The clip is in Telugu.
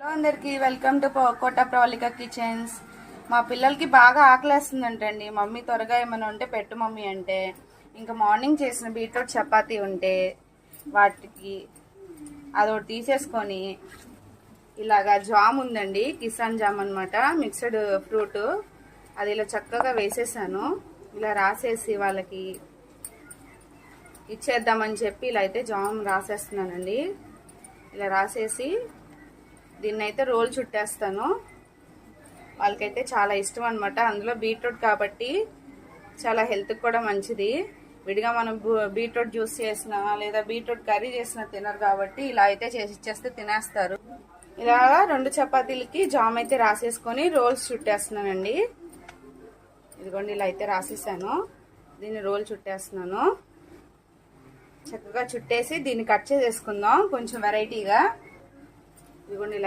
హలో అందరికి welcome to Kota Pravalika kitchens. మా పిల్లలకి బాగా ఆకలేస్తుందంటండి. మమ్మీ త్వరగా ఏమైనా ఉంటే పెట్టు మమ్మీ అంటే, ఇంకా మార్నింగ్ చేసిన బీట్రూట్ చపాతీ ఉంటే వాటికి అదొకటి తీసేసుకొని ఇలాగా జామ్ ఉందండి, కిసాన్ జామ్ అనమాట, మిక్స్డ్ ఫ్రూట్. అది ఇలా చక్కగా వేసేసాను. ఇలా రాసేసి వాళ్ళకి ఇచ్చేద్దామని చెప్పి ఇలా అయితే జామ్ రాసేస్తున్నానండి. ఇలా రాసేసి దీన్ని అయితే రోల్ చుట్టేస్తాను. వాళ్ళకైతే చాలా ఇష్టం అనమాట. అందులో బీట్రూట్ కాబట్టి చాలా హెల్త్కి కూడా మంచిది. విడిగా మనం బీట్రూట్ జ్యూస్ చేసినా లేదా బీట్రూట్ కర్రీ చేసినా తినరు కాబట్టి ఇలా అయితే చేసి ఇచ్చేస్తే తినేస్తారు. ఇలా 2 చపాతీలకి జామ్ అయితే రాసేసుకొని రోల్స్ చుట్టేస్తున్నానండి. ఇదిగోండి ఇలా అయితే రాసేసాను. దీన్ని రోల్ చుట్టేస్తున్నాను. చక్కగా చుట్టేసి దీన్ని కట్ చేసేసుకుందాం కొంచెం వెరైటీగా. ఇదిగోండి